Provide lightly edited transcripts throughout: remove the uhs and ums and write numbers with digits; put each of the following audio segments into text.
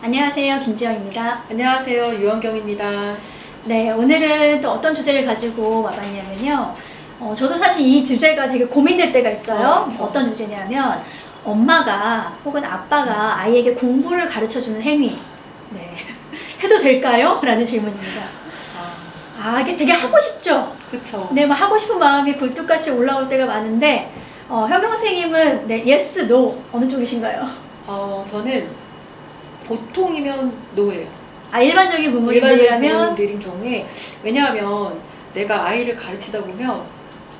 안녕하세요. 김지영입니다. 안녕하세요. 유원경입니다. 네, 오늘은 또 어떤 주제를 가지고 와봤냐면요. 저도 사실 이 주제가 되게 고민될 때가 있어요. 어떤 주제냐면 엄마가 혹은 아빠가 아이에게 공부를 가르쳐주는 행위 네. 해도 될까요? 라는 질문입니다. 이게 되게 하고 싶죠? 그쵸. 네, 막 하고 싶은 마음이 굴뚝같이 올라올 때가 많은데 현경 선생님은 네, yes, no 어느 쪽이신가요? 저는 보통이면 노예요. 일반적인 부모님들이라면 부모님들인 경우에, 왜냐하면 내가 아이를 가르치다 보면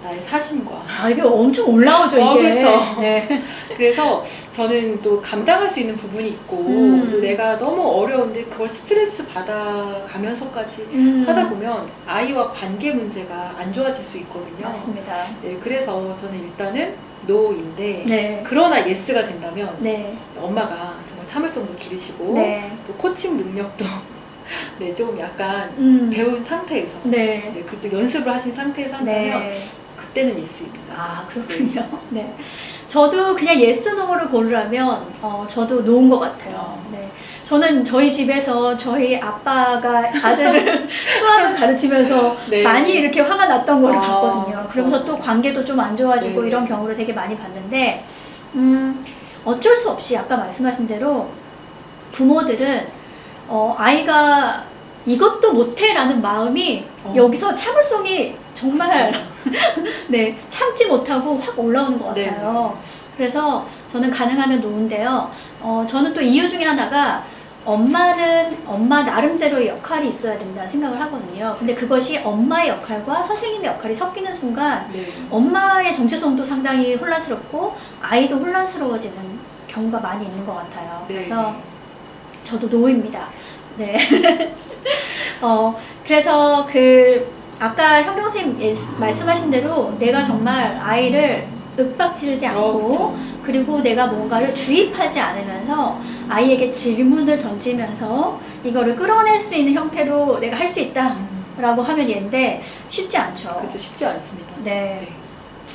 나의 사심과 이게 엄청 올라오죠, 이게. 그렇죠. 네. 그래서 저는 또 감당할 수 있는 부분이 있고 또 내가 너무 어려운데 그걸 스트레스 받아가면서까지 하다 보면 아이와 관계 문제가 안 좋아질 수 있거든요. 맞습니다. 네, 그래서 저는 일단은 노인데 네. 그러나 예스가 된다면 네. 엄마가 정말 참을성도 기르시고 네. 또 코칭 능력도 네, 좀 약간 배운 상태에서 네. 네, 그또 연습을 하신 상태에서 한다면 네. 그때는 예스입니다. 그렇군요. 네. 저도 그냥 예스, 노를 고르라면 저도 노인 것 같아요. 네. 저는 저희 집에서 저희 아빠가 아들을 수학을 가르치면서 네. 많이 이렇게 화가 났던 걸 봤거든요. 그렇죠. 그러면서 또 관계도 좀 안 좋아지고 네. 이런 경우를 되게 많이 봤는데 어쩔 수 없이 아까 말씀하신 대로 부모들은 아이가 이것도 못해 라는 마음이 여기서 참을성이 정말 네, 참지 못하고 확 올라오는 것 같아요. 그래서 저는 가능하면 노인데요. 저는 또 이유 중에 하나가 엄마는 엄마 나름대로의 역할이 있어야 된다 생각을 하거든요. 근데 그것이 엄마의 역할과 선생님의 역할이 섞이는 순간 엄마의 정체성도 상당히 혼란스럽고 아이도 혼란스러워지는 경우가 많이 있는 것 같아요. 그래서 저도 노입니다. 네. 그래서 아까 현경 선생님 말씀하신 대로 내가 정말 아이를 윽박지르지 않고 그리고 내가 뭔가를 주입하지 않으면서 아이에게 질문을 던지면서 이거를 끌어낼 수 있는 형태로 내가 할 수 있다 라고 하면 얘인데 쉽지 않죠. 그렇죠. 쉽지 않습니다. 네.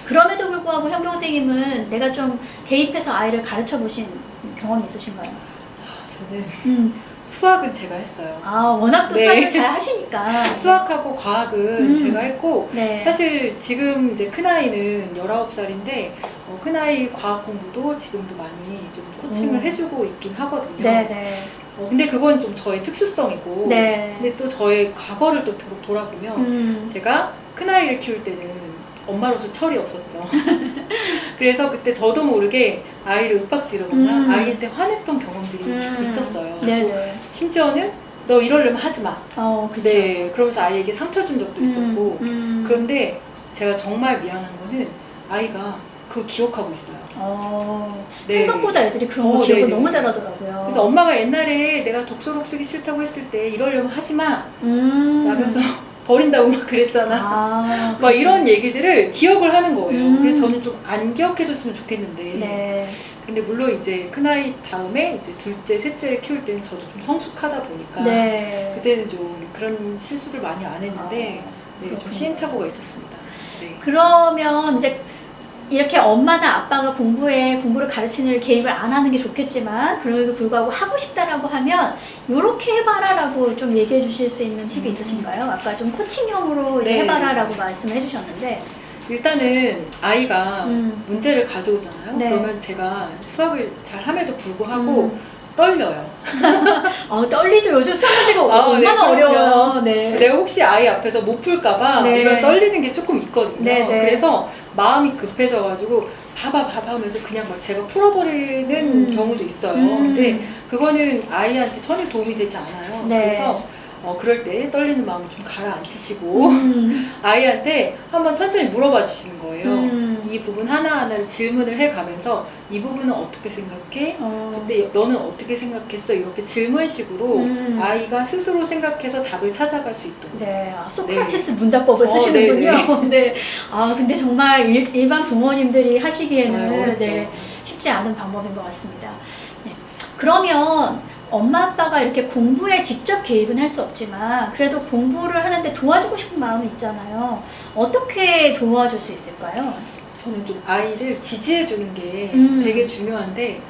그럼에도 불구하고 현경 선생님은 내가 좀 개입해서 아이를 가르쳐 보신 경험이 있으신가요? 저는 수학은 제가 했어요. 워낙 또 수학을 잘 하시니까. 수학하고 과학은 제가 했고, 네. 사실 지금 이제 큰아이는 19살인데, 큰아이 과학 공부도 지금도 많이 좀 코칭을 해주고 있긴 하거든요. 네네. 근데 그건 좀 저의 특수성이고, 네. 근데 또 저의 과거를 또 돌아보면, 제가 큰아이를 키울 때는 엄마로서 철이 없었죠. 그래서 그때 저도 모르게 아이를 윽박지르거나 아이한테 화냈던 경험들이 있었어요. 심지어는 너 이러려면 하지 마. 그쵸. 네, 그러면서 아이에게 상처 준 적도 있었고 그런데 제가 정말 미안한 거는 아이가 그걸 기억하고 있어요. 생각보다 애들이 그런 거 기억을 너무 잘하더라고요. 그래서 엄마가 옛날에 내가 독서록 쓰기 싫다고 했을 때 이러려면 하지 마 라면서 버린다고 막 그랬잖아. 막 이런 얘기들을 기억을 하는 거예요. 그래서 저는 좀 안 기억해줬으면 좋겠는데. 근데 물론 이제 큰아이 다음에 이제 둘째, 셋째를 키울 때는 저도 좀 성숙하다 보니까 그때는 좀 그런 실수들 많이 안 했는데 좀 시행착오가 있었습니다. 그러면 이제 이렇게 엄마나 아빠가 공부를 가르치는 개입을 안 하는 게 좋겠지만 그럼에도 불구하고 하고 싶다라고 하면 이렇게 해봐라 라고 좀 얘기해 주실 수 있는 팁이 있으신가요? 아까 좀 코칭형으로 이제 해봐라 라고 말씀을 해주셨는데 일단은 아이가 문제를 가져오잖아요. 그러면 제가 수학을 잘 함에도 불구하고 떨려요. 떨리죠. 요즘 수학 문제가 얼마나 어려워요. 내가 혹시 아이 앞에서 못 풀까봐 이런 떨리는 게 조금 있거든요. 그래서 마음이 급해져가지고 봐봐 하면서 그냥 막 제가 풀어버리는 경우도 있어요. 근데 그거는 아이한테 전혀 도움이 되지 않아요. 그래서 그럴 때 떨리는 마음을 좀 가라앉히시고 아이한테 한번 천천히 물어봐 주시는 거예요. 이 부분 하나하나를 질문을 해가면서 이 부분은 어떻게 생각해? 근데 너는 어떻게 생각했어? 이렇게 질문식으로 아이가 스스로 생각해서 답을 찾아갈 수 있도록. 소크라테스 문답법을 쓰시는군요. 근데 정말 일반 부모님들이 하시기에는 쉽지 않은 방법인 것 같습니다. 그러면 엄마 아빠가 이렇게 공부에 직접 개입은 할 수 없지만 그래도 공부를 하는데 도와주고 싶은 마음이 있잖아요. 어떻게 도와줄 수 있을까요? 저는 좀 아이를 지지해 주는 게 되게 중요한데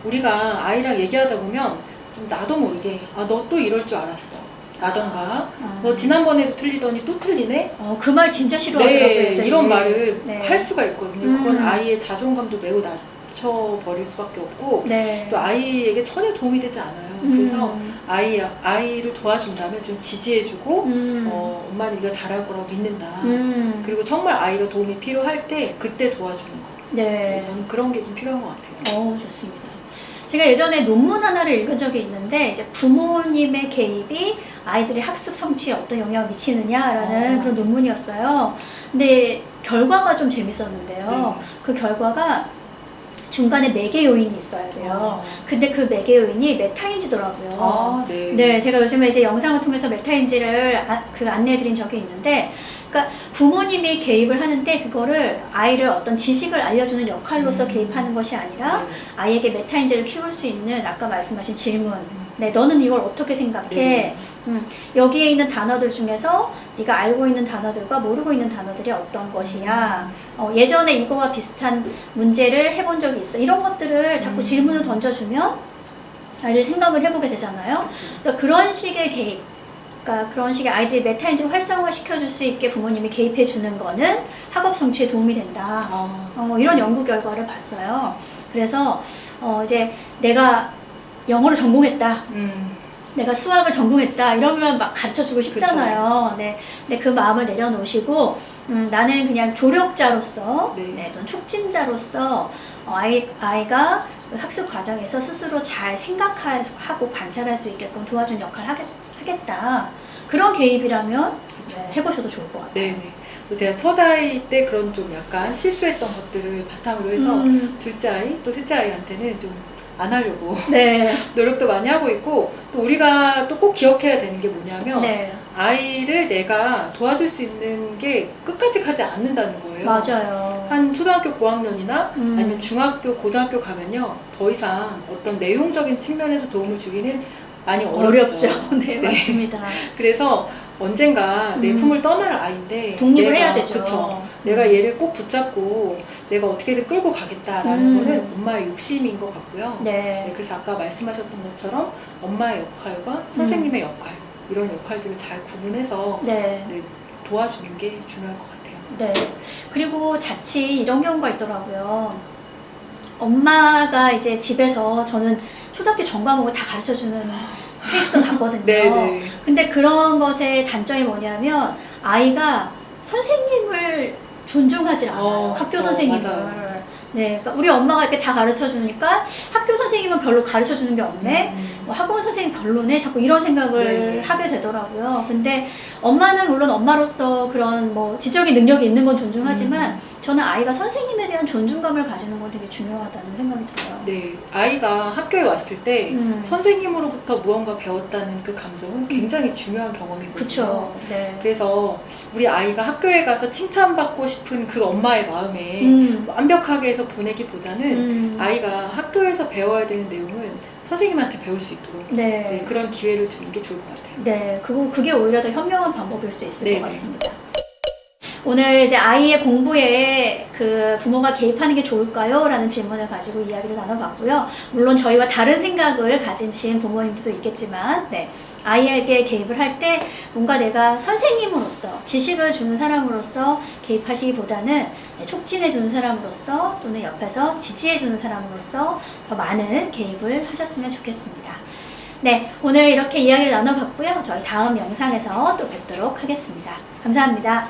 우리가 아이랑 얘기하다 보면 좀 나도 모르게 너 또 이럴 줄 알았어 라던가 아. 너 지난번에도 틀리더니 또 틀리네? 그 말 진짜 싫어하더라고요. 네, 애들이. 이런 말을 네. 할 수가 있거든요. 그건 아이의 자존감도 매우 낮춰버릴 수밖에 없고 네. 또 아이에게 전혀 도움이 되지 않아요. 그래서 아이를 도와준다면 좀 지지해주고 엄마는 이거 잘할 거라고 믿는다. 그리고 정말 아이가 도움이 필요할 때 그때 도와주는 거. 네. 저는 그런 게 좀 필요한 것 같아요. 좋습니다. 제가 예전에 논문 하나를 읽은 적이 있는데 이제 부모님의 개입이 아이들의 학습 성취에 어떤 영향을 미치느냐라는 그런 논문이었어요. 근데 결과가 좀 재밌었는데요. 그 결과가 중간에 매개 요인이 있어야 돼요. 근데 그 매개 요인이 메타인지더라고요. 네, 제가 요즘에 이제 영상을 통해서 메타인지를 안내해드린 적이 있는데, 그러니까 부모님이 개입을 하는데 그거를 아이를 어떤 지식을 알려주는 역할로서 개입하는 것이 아니라 아이에게 메타인지를 키울 수 있는 아까 말씀하신 질문. 네, 너는 이걸 어떻게 생각해? 여기에 있는 단어들 중에서 네가 알고 있는 단어들과 모르고 있는 단어들이 어떤 것이야? 예전에 이거와 비슷한 문제를 해본 적이 있어. 이런 것들을 자꾸 질문을 던져주면 아이들이 생각을 해보게 되잖아요. 그러니까 그런 식의 개입, 그러니까 그런 식의 아이들이 메타인지를 활성화 시켜줄 수 있게 부모님이 개입해 주는 거는 학업 성취에 도움이 된다. 이런 연구 결과를 봤어요. 그래서 이제 내가 영어를 전공했다. 내가 수학을 전공했다. 이러면 막 가르쳐주고 싶잖아요. 네. 근데 그 마음을 내려놓으시고 나는 그냥 조력자로서, 또는 촉진자로서 아이가 그 학습 과정에서 스스로 잘 생각하고 관찰할 수 있게끔 도와준 역할을 하겠다. 그런 개입이라면 해보셔도 좋을 것 같아요. 네네. 제가 첫 아이 때 그런 좀 약간 실수했던 것들을 바탕으로 해서 둘째 아이, 또 셋째 아이한테는 좀 안 하려고 노력도 많이 하고 있고, 또 우리가 또 꼭 기억해야 되는 게 뭐냐면 아이를 내가 도와줄 수 있는 게 끝까지 가지 않는다는 거예요. 맞아요. 한 초등학교 고학년이나 아니면 중학교, 고등학교 가면요 더 이상 어떤 내용적인 측면에서 도움을 주기는 많이 어렵죠. 네, 맞습니다. 그래서 언젠가 내 품을 떠날 아이인데 독립을 해야 되죠. 그쵸. 내가 얘를 꼭 붙잡고 내가 어떻게든 끌고 가겠다라는 거는 엄마의 욕심인 것 같고요. 그래서 아까 말씀하셨던 것처럼 엄마의 역할과 선생님의 역할, 이런 역할들을 잘 구분해서 도와주는 게 중요할 것 같아요. 네. 그리고 자칫 이런 경우가 있더라고요. 엄마가 이제 집에서 저는 초등학교 전 과목을 다 가르쳐주는 케이스도 봤거든요. 근데 그런 것의 단점이 뭐냐면 아이가 선생님을 존중하지 않아요. 학교 선생님을. 맞아요. 그러니까 우리 엄마가 이렇게 다 가르쳐 주니까 학교 선생님은 별로 가르쳐 주는 게 없네. 학원 선생님 별로네. 자꾸 이런 생각을 하게 되더라고요. 근데 엄마는 물론 엄마로서 그런 지적인 능력이 있는 건 존중하지만 저는 아이가 선생님에 대한 존중감을 가지는 건 되게 중요하다는 생각이 들어요. 네, 아이가 학교에 왔을 때 선생님으로부터 무언가 배웠다는 그 감정은 굉장히 중요한 경험이거든요. 그쵸. 그래서 우리 아이가 학교에 가서 칭찬받고 싶은 그 엄마의 마음에 완벽하게 해서 보내기보다는 아이가 학교에서 배워야 되는 내용은 선생님한테 배울 수 있도록 그런 기회를 주는 게 좋을 것 같아요. 그게 오히려 더 현명한 방법일 수 있을 것 같습니다. 오늘 이제 아이의 공부에 그 부모가 개입하는 게 좋을까요? 라는 질문을 가지고 이야기를 나눠봤고요. 물론 저희와 다른 생각을 가지신 부모님들도 있겠지만, 아이에게 개입을 할 때 뭔가 내가 선생님으로서, 지식을 주는 사람으로서 개입하시기보다는 촉진해 주는 사람으로서 또는 옆에서 지지해 주는 사람으로서 더 많은 개입을 하셨으면 좋겠습니다. 오늘 이렇게 이야기를 나눠봤고요. 저희 다음 영상에서 또 뵙도록 하겠습니다. 감사합니다.